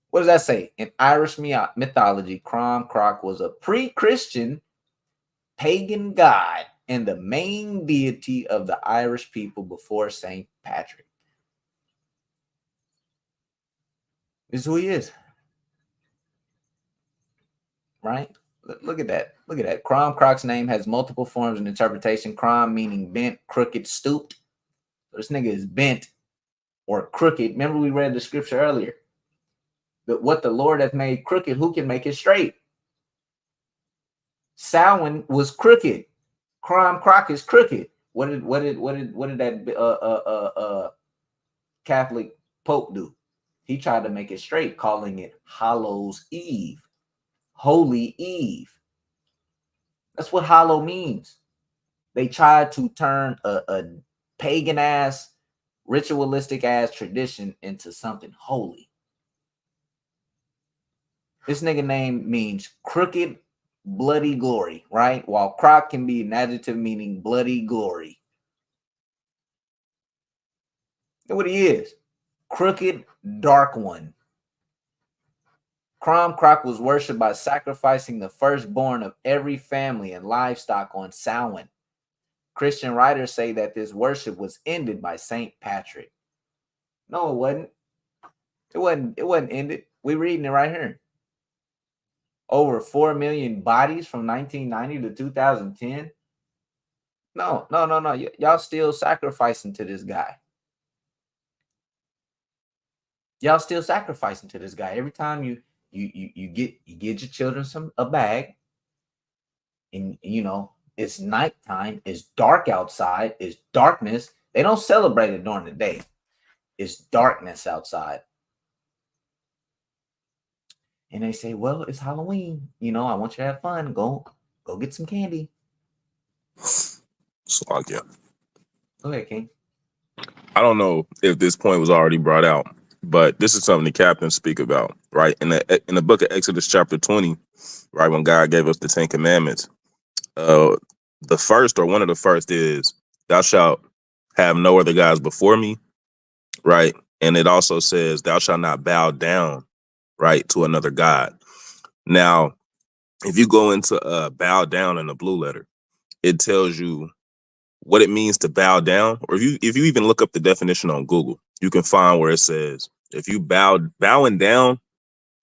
What does that say? In Irish mythology, Crom Croc was a pre-Christian pagan god and the main deity of the Irish people before St. Patrick. This is who he is. Right? Look at that. Look at that. Crom Croc's name has multiple forms of interpretation. Crom meaning bent, crooked, stooped. So this nigga is bent or crooked. Remember we read the scripture earlier. That what the Lord hath made crooked, who can make it straight? Samhain was crooked. Crom Croc is crooked. What did that Catholic Pope do? He tried to make it straight, calling it Hallows Eve. Holy Eve. That's what hallow means. They tried to turn a pagan ass, ritualistic ass tradition into something holy. This nigga name means crooked, bloody glory, right? While croc can be an adjective meaning bloody glory. That's what he is. Crooked, dark one. Crom Croc was worshipped by sacrificing the firstborn of every family and livestock on Samhain. Christian writers say that this worship was ended by St. Patrick. No, it wasn't. It wasn't ended. We're reading it right here. Over 4 million bodies from 1990 to 2010. No. Y'all still sacrificing to this guy. Y'all still sacrificing to this guy. Every time you get your children a bag, and you know it's nighttime, it's dark outside, it's darkness. They don't celebrate it during the day. It's darkness outside. And they say, well, it's Halloween. You know, I want you to have fun. Go get some candy. Yeah. Go ahead, King. I don't know if this point was already brought out, but this is something the captains speak about, right? In the book of Exodus chapter 20, right, when God gave us the 10 commandments, the first or one of the first is, thou shalt have no other gods before me, right? And it also says, thou shalt not bow down, right, to another god. Now, if you go into bow down in the blue letter, it tells you what it means to bow down. Or if you even look up the definition on Google, you can find where it says, if you bowing down,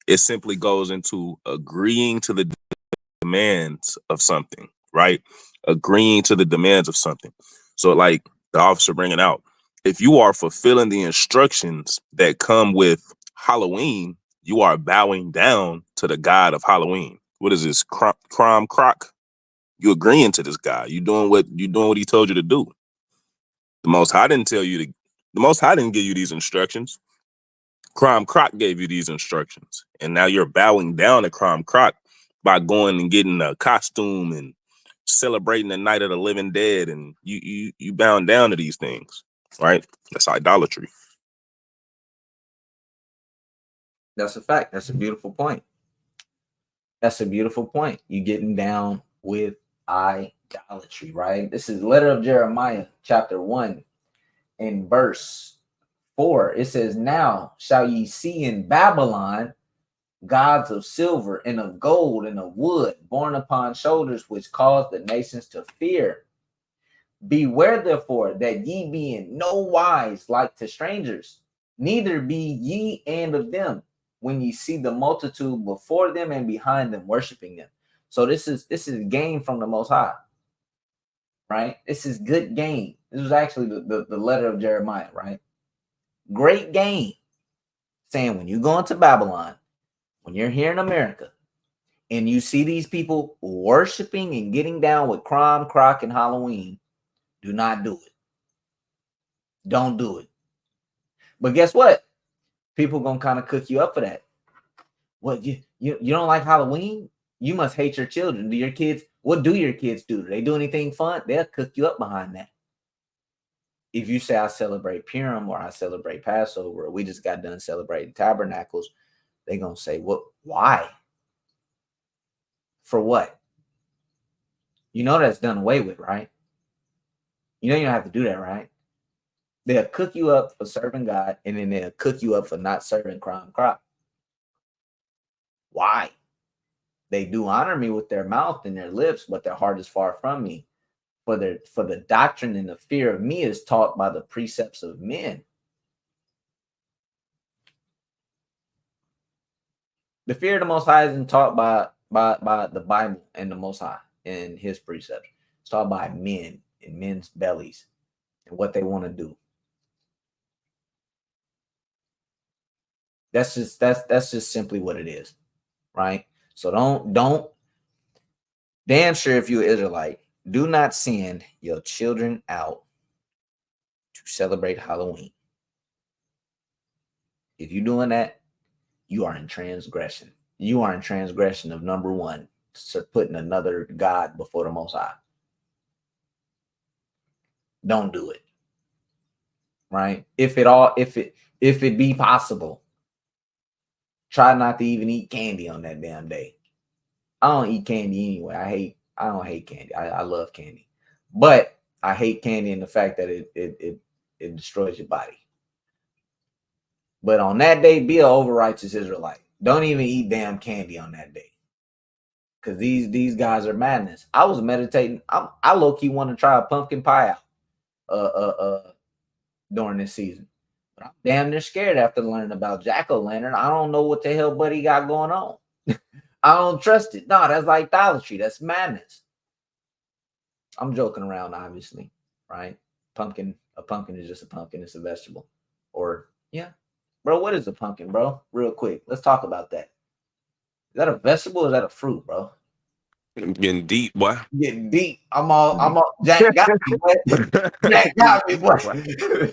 it simply goes into agreeing to the demands of something, right? Agreeing to the demands of something. So like the officer bringing out, if you are fulfilling the instructions that come with Halloween, you are bowing down to the god of Halloween. What is this? Crom Croc? You agreeing to this guy. You doing what he told you to do. The Most High didn't tell you to. The Most High didn't give you these instructions. Crom Croc gave you these instructions, and now you're bowing down to Crom Croc by going and getting a costume and celebrating the night of the living dead, and you bowing down to these things, right? That's idolatry. That's a fact. That's a beautiful point. That's a beautiful point. You getting down with idolatry, right? This is letter of Jeremiah, chapter 1, in verse 4. It says, now shall ye see in Babylon gods of silver and of gold and of wood, borne upon shoulders, which cause the nations to fear. Beware therefore that ye be in no wise like to strangers, neither be ye and of them, when ye see the multitude before them and behind them worshiping them. So this is gain from the Most High, right? This is good gain. This was actually the letter of Jeremiah, right? Great gain, saying when you go into Babylon, when you're here in America, and you see these people worshiping and getting down with crime, crock, and Halloween, do not do it. Don't do it. But guess what? People gonna kind of cook you up for that. What, you don't like Halloween? You must hate your children. Do your kids? What do your kids do? Do they do anything fun? They'll cook you up behind that. If you say I celebrate Purim or I celebrate Passover, or we just got done celebrating Tabernacles, they're gonna say, "What? Why? For what?" You know that's done away with, right? You know you don't have to do that, right? They'll cook you up for serving God, and then they'll cook you up for not serving crime crop. Why? They do honor me with their mouth and their lips, but their heart is far from me. For the doctrine and the fear of me is taught by the precepts of men. The fear of the Most High isn't taught by the Bible and the Most High and His precepts. It's taught by men and men's bellies and what they want to do. That's just simply what it is, right? So don't damn sure if you're an Israelite, do not send your children out to celebrate Halloween. If you're doing that, you are in transgression. You are in transgression of number one, so putting another God before the Most High. Don't do it, right? If it be possible, try not to even eat candy on that damn day. I don't eat candy anyway. I don't hate candy. I love candy, but I hate candy in the fact that it destroys your body. But on that day, be an over-righteous Israelite. Don't even eat damn candy on that day, because these guys are madness. I was meditating. I low-key want to try a pumpkin pie out during this season, but I'm damn near scared after learning about jack-o'-lantern. I don't know what the hell Buddy got going on. I don't trust it. No, that's like idolatry. That's madness. I'm joking around, obviously, right? A pumpkin is just a pumpkin. It's a vegetable. Or, yeah. Bro, what is a pumpkin, bro? Real quick. Let's talk about that. Is that a vegetable or is that a fruit, bro? I'm getting deep, boy. Getting deep. I'm all Jack got me, boy. Jack got me, boy.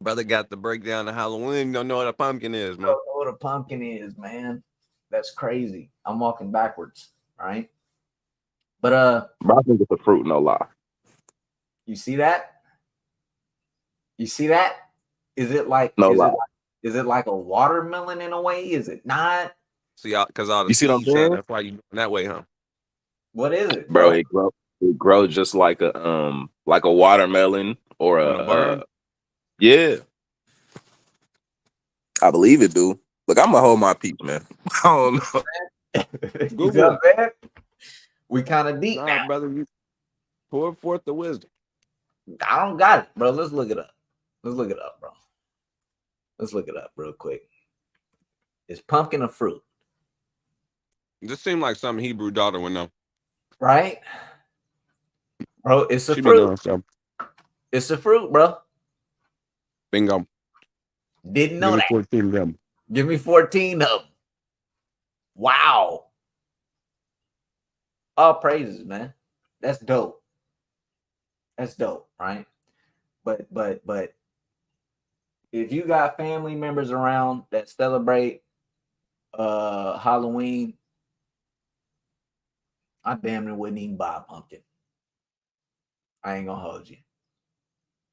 Brother got the breakdown of Halloween. Don't know what a pumpkin is, man. Don't know what a pumpkin is, man. That's crazy. I'm walking backwards, right? But Bro, I think it's a fruit, no lie. you see that? You see that? Is it like is it like a watermelon in a way? Is it not? See, because all the You see what I'm seeds, saying? that's why you doing that way, huh? What is it, Bro, it grows just like a watermelon or On a bird? yeah. I believe it, do. Look, I'm gonna hold my peace, man. I don't know. You know what I'm saying? We kind of deep now. Brother, you pour forth the wisdom. I don't got it, bro. Let's look it up. Let's look it up, bro. Let's look it up real quick. Is pumpkin a fruit? This seemed like something Hebrew daughter would know. Right? Bro, it's a She fruit. So. It's a fruit, bro. Bingo. Didn't know that. 14 of them. Give me 14 of them. Wow. All praises, man. That's dope. That's dope, right? But if you got family members around that celebrate Halloween, I damn near wouldn't even buy a pumpkin. I ain't gonna hold you.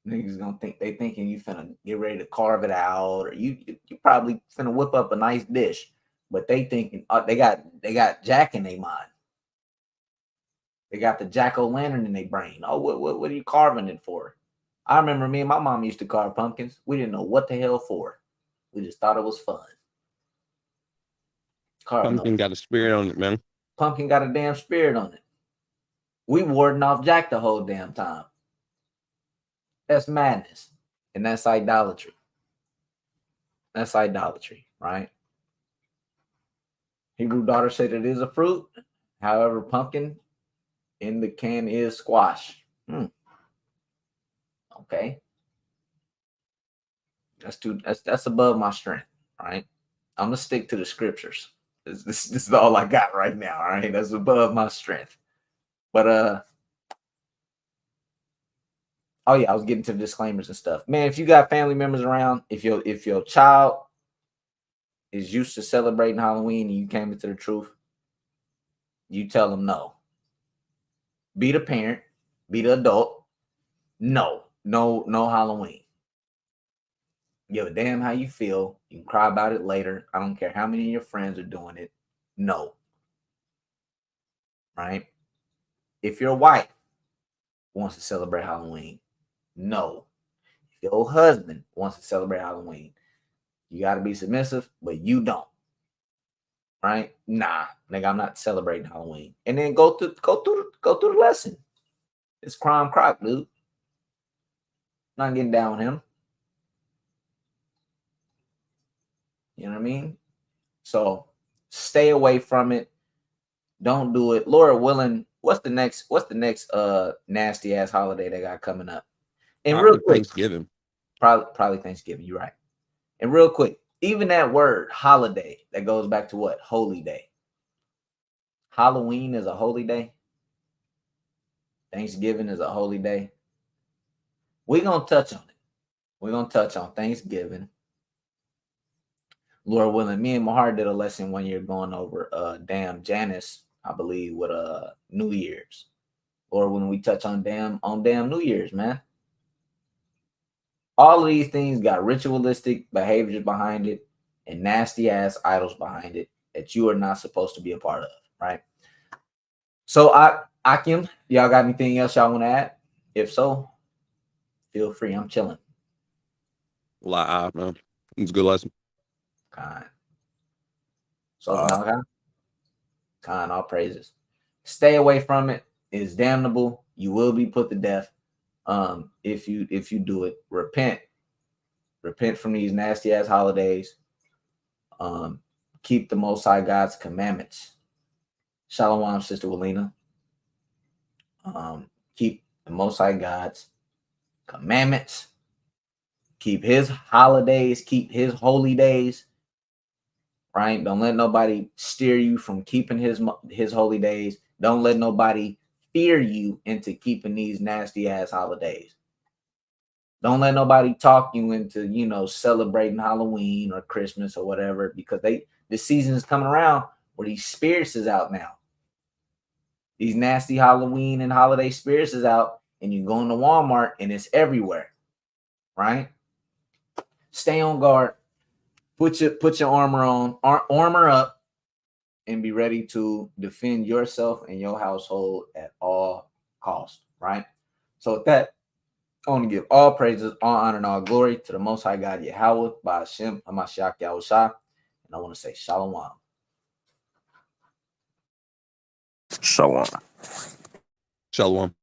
Niggas gonna think they thinking you finna get ready to carve it out, or you probably finna whip up a nice dish, but they thinking they got Jack in their mind. They got the jack-o'-lantern in their brain. Oh, what are you carving it for? I remember me and my mom used to carve pumpkins. We didn't know what the hell for. We just thought it was fun. Pumpkin got a spirit on it, man. Pumpkin got a damn spirit on it. We warding off Jack the whole damn time. That's madness. And that's idolatry. That's idolatry, right? Hebrew daughter said it is a fruit. However, pumpkin in the can is squash. Okay. That's above my strength, right? I'm gonna stick to the scriptures. This is all I got right now. All right, that's above my strength. But oh yeah, I was getting to the disclaimers and stuff. Man, if you got family members around, if your child is used to celebrating Halloween and you came into the truth, you tell them no. Be the parent, be the adult. No Halloween. Give a damn how you feel. You can cry about it later. I don't care how many of your friends are doing it. No. Right? If your wife wants to celebrate Halloween, no. If your husband wants to celebrate Halloween, you got to be submissive, but you don't. Right? Nah, nigga, I'm not celebrating Halloween. And then go through the lesson. It's crime croc, dude. Not getting down with him. You know what I mean? So stay away from it. Don't do it. Lord willing, what's the next nasty ass holiday they got coming up? And real quick, Thanksgiving. Probably Thanksgiving. You're right. And real quick, even that word holiday, that goes back to what? Holy day. Halloween is a holy day. Thanksgiving is a holy day. We're gonna touch on it. We're gonna touch on Thanksgiving. Lord willing, me and Mahar did a lesson one year going over damn Janus, I believe, with New Year's. Or when we touch on damn New Year's, man. All of these things got ritualistic behaviors behind it and nasty ass idols behind it that you are not supposed to be a part of, right? So Akim, y'all got anything else y'all want to add? If so, feel free. I'm chilling. Man. It's a good lesson. Kind. So kind, all praises. Stay away from it. It is damnable. You will be put to death. If you do it. Repent from these nasty ass holidays. Keep the Most High God's commandments. Shalom, Sister Walina. Keep the Most High God's commandments. Keep his holidays. Keep his holy days. Right? Don't let nobody steer you from keeping his holy days. Don't let nobody fear you into keeping these nasty ass holidays. Don't let nobody talk you into, celebrating Halloween or Christmas or whatever, because the season is coming around where these spirits is out now. These nasty Halloween and holiday spirits is out, and you go into Walmart and it's everywhere. Right? Stay on guard. Put your armor on, armor up, and be ready to defend yourself and your household at all costs. Right? So with that, I want to give all praises, all honor, and all glory to the Most High God Yahweh, by Hashem HaMashiach Yahushua. And I want to say Shalom. Shalom. Shalom.